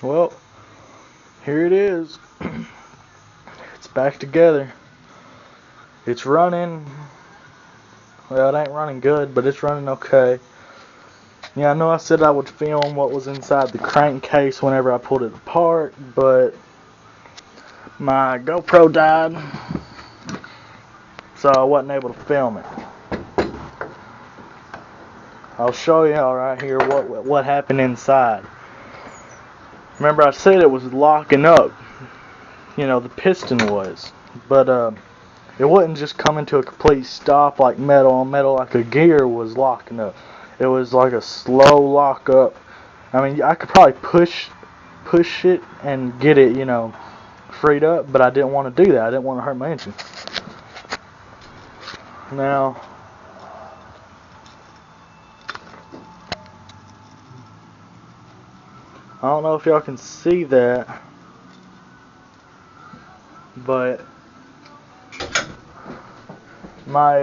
Well, here it is. It's back together. It's running. Well, it ain't running good, but it's running okay. Yeah, I know I said I would film what was inside the crankcase whenever I pulled it apart, but my GoPro died, so I wasn't able to film it. I'll show y'all right here what happened inside. Remember I said it was locking up. The piston was. But it wouldn't just come into a complete stop like metal on metal, like a gear was locking up. It was like a slow lock up. I mean, I could probably push it and get it, freed up, but I didn't want to do that. I didn't want to hurt my engine. Now, I don't know if y'all can see that, but my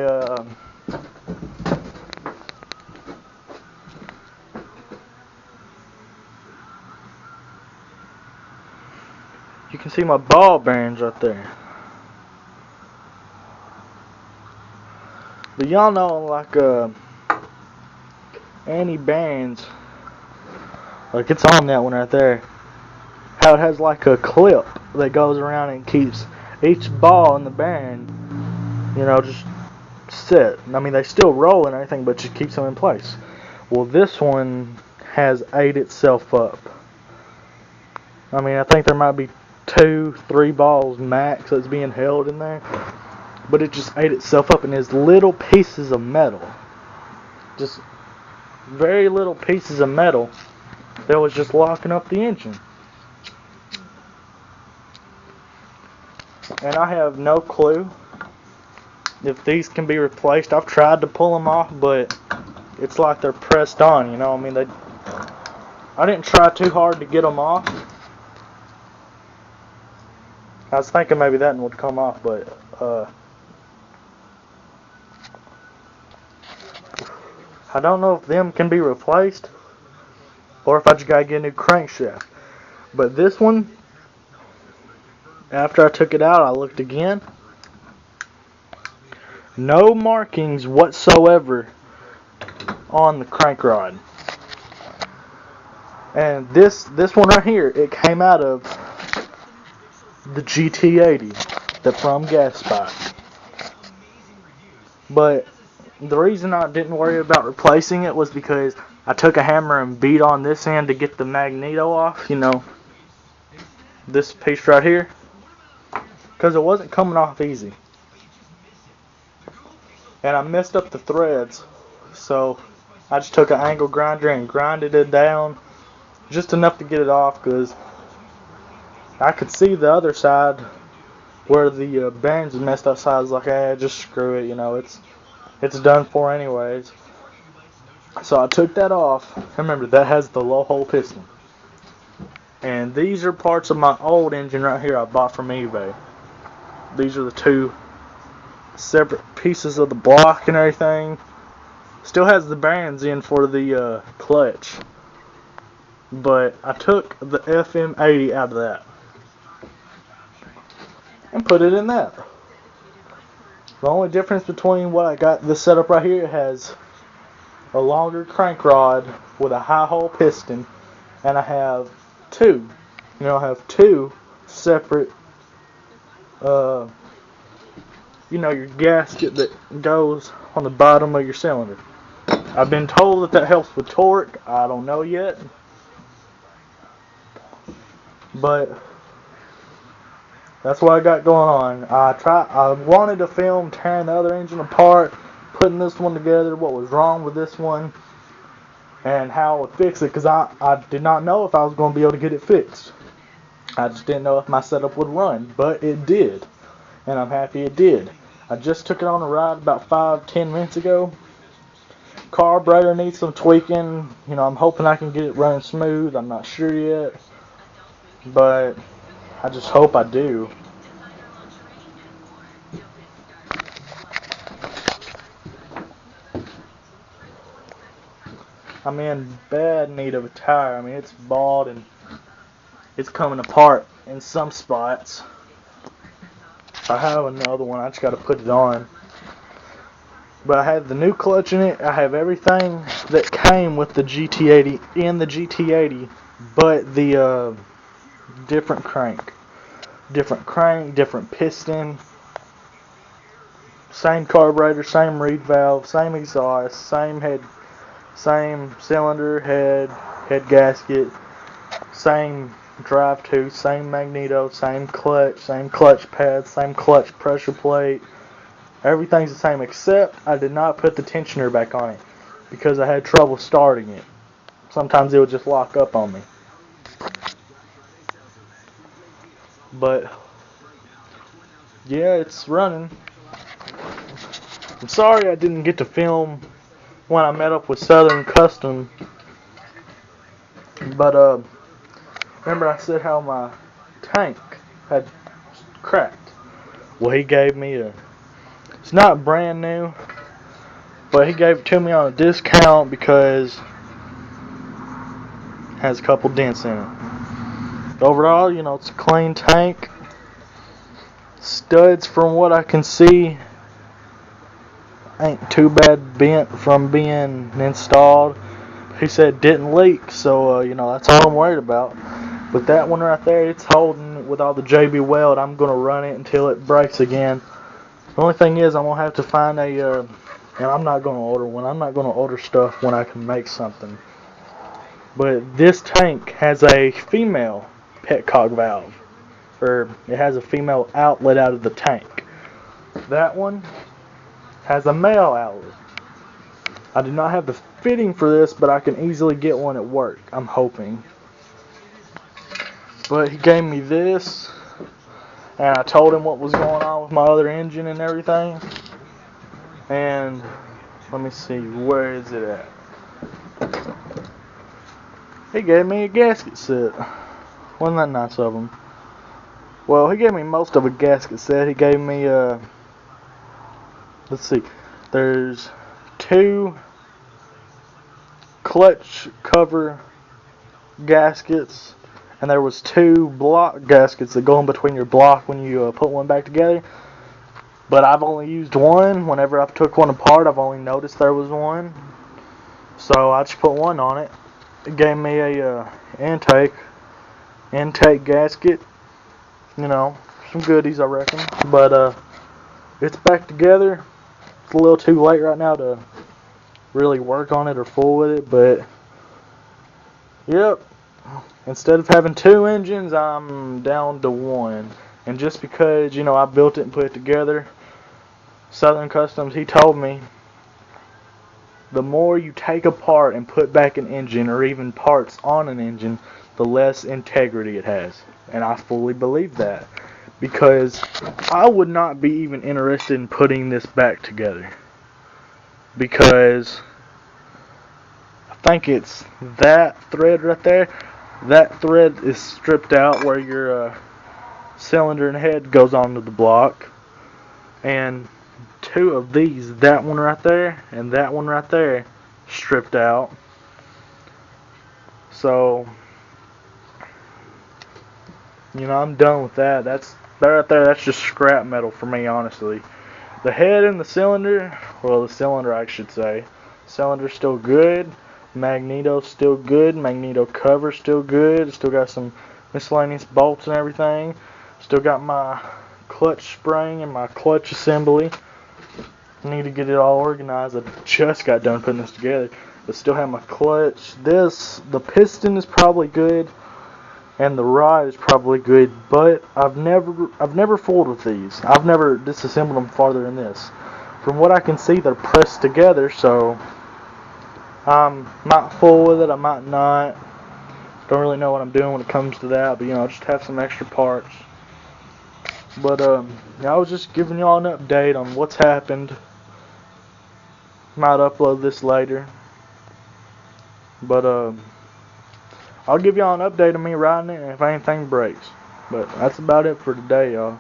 you can see my ball bearings right there. But y'all know, like any bearings, like it's on that one right there, how it has like a clip that goes around and keeps each ball in the bearing, just set. I mean, they still roll and everything, but just keeps them in place. Well, this one has ate itself up. I mean, I think there might be 2-3 balls max that's being held in there, but it just ate itself up, and there's little pieces of metal, just very little pieces of metal that was just locking up the engine. And I have no clue if these can be replaced. I've tried to pull them off, but it's like they're pressed on, I mean, I didn't try too hard to get them off. I was thinking maybe that one would come off, but I don't know if them can be replaced or if I just gotta get a new crankshaft. But this one, after I took it out, I looked again. No markings whatsoever on the crank rod. And this one right here, it came out of the gt80, the from gas spike. But the reason I didn't worry about replacing it was because I took a hammer and beat on this end to get the magneto off, this piece right here, because it wasn't coming off easy. And I messed up the threads, so I just took an angle grinder and grinded it down just enough to get it off, because I could see the other side where the bearings was messed up. So I was like, just screw it, it's done for anyways. So I took that off. Remember, that has the low hole piston. And these are parts of my old engine right here I bought from eBay. These are the two separate pieces of the block and everything. Still has the bearings in for the clutch. But I took the FM80 out of that and put it in that. The only difference between what I got this setup right here, it has a longer crank rod with a high hole piston, and I have two separate your gasket that goes on the bottom of your cylinder. I've been told that helps with torque. I don't know yet, but that's what I got going on. I wanted to film tearing the other engine apart, putting this one together, what was wrong with this one, and how I would fix it, because I did not know if I was going to be able to get it fixed. I just didn't know if my setup would run, but it did, and I'm happy it did. I just took it on a ride about 5-10 minutes ago. Carburetor needs some tweaking. I'm hoping I can get it running smooth. I'm not sure yet, but I just hope I do. I'm in bad need of a tire. I mean, it's bald and it's coming apart in some spots. I have another one, I just got to put it on. But I have the new clutch in it. I have everything that came with the GT80 in the GT80, but the different crank. Different piston, same carburetor, same reed valve, same exhaust, same head, same cylinder, head gasket, same drive tooth, same magneto, same clutch pad, same clutch pressure plate. Everything's the same, except I did not put the tensioner back on it because I had trouble starting it. Sometimes it would just lock up on me. But yeah, it's running. I'm sorry I didn't get to film when I met up with Southern Custom. But remember I said how my tank had cracked? Well, he gave me it's not brand new, but he gave it to me on a discount because it has a couple dents in it. Overall, it's a clean tank. Studs, from what I can see, ain't too bad bent from being installed. He said it didn't leak, so that's all I'm worried about. But that one right there, it's holding with all the JB weld. I'm gonna run it until it breaks again. The only thing is, I'm gonna have to find and I'm not gonna order one. I'm not gonna order stuff when I can make something. But this tank has a female petcock valve, or it has a female outlet out of the tank. That one has a male outlet. I do not have the fitting for this, but I can easily get one at work, I'm hoping. But he gave me this, and I told him what was going on with my other engine and everything. And let me see, where is it at? He gave me a gasket set. Wasn't that nice of him? Well, he gave me most of a gasket set. He gave me let's see, there's 2 clutch cover gaskets, and there was 2 block gaskets that go in between your block when you put one back together. But I've only used one. Whenever I've took one apart, I've only noticed there was one, so I just put one on it. It gave me a intake gasket, some goodies, I reckon. But it's back together. It's a little too late right now to really work on it or fool with it, but yep, instead of having 2 engines, I'm down to 1. And just because I built it and put it together, Southern Customs, he told me the more you take apart and put back an engine, or even parts on an engine, the less integrity it has. And I fully believe that, because I would not be even interested in putting this back together, because I think it's that thread right there. That thread is stripped out where your cylinder and head goes onto the block, and 2 of these, that one right there and that one right there, stripped out. So I'm done with that. That right there, that's just scrap metal for me, honestly. The head and the cylinder, well, the cylinder I should say, cylinder's still good, magneto's still good, magneto cover's still good, still got some miscellaneous bolts and everything, still got my clutch spring and my clutch assembly. I need to get it all organized. I just got done putting this together, but still have my clutch. The piston is probably good, and the rod is probably good, but I've never fooled with these. I've never disassembled them farther than this. From what I can see, they're pressed together, so I might fool with it, I might not. Don't really know what I'm doing when it comes to that, but I just have some extra parts. But I was just giving y'all an update on what's happened. Might upload this later, but I'll give y'all an update of me riding it and if anything breaks. But that's about it for today, y'all.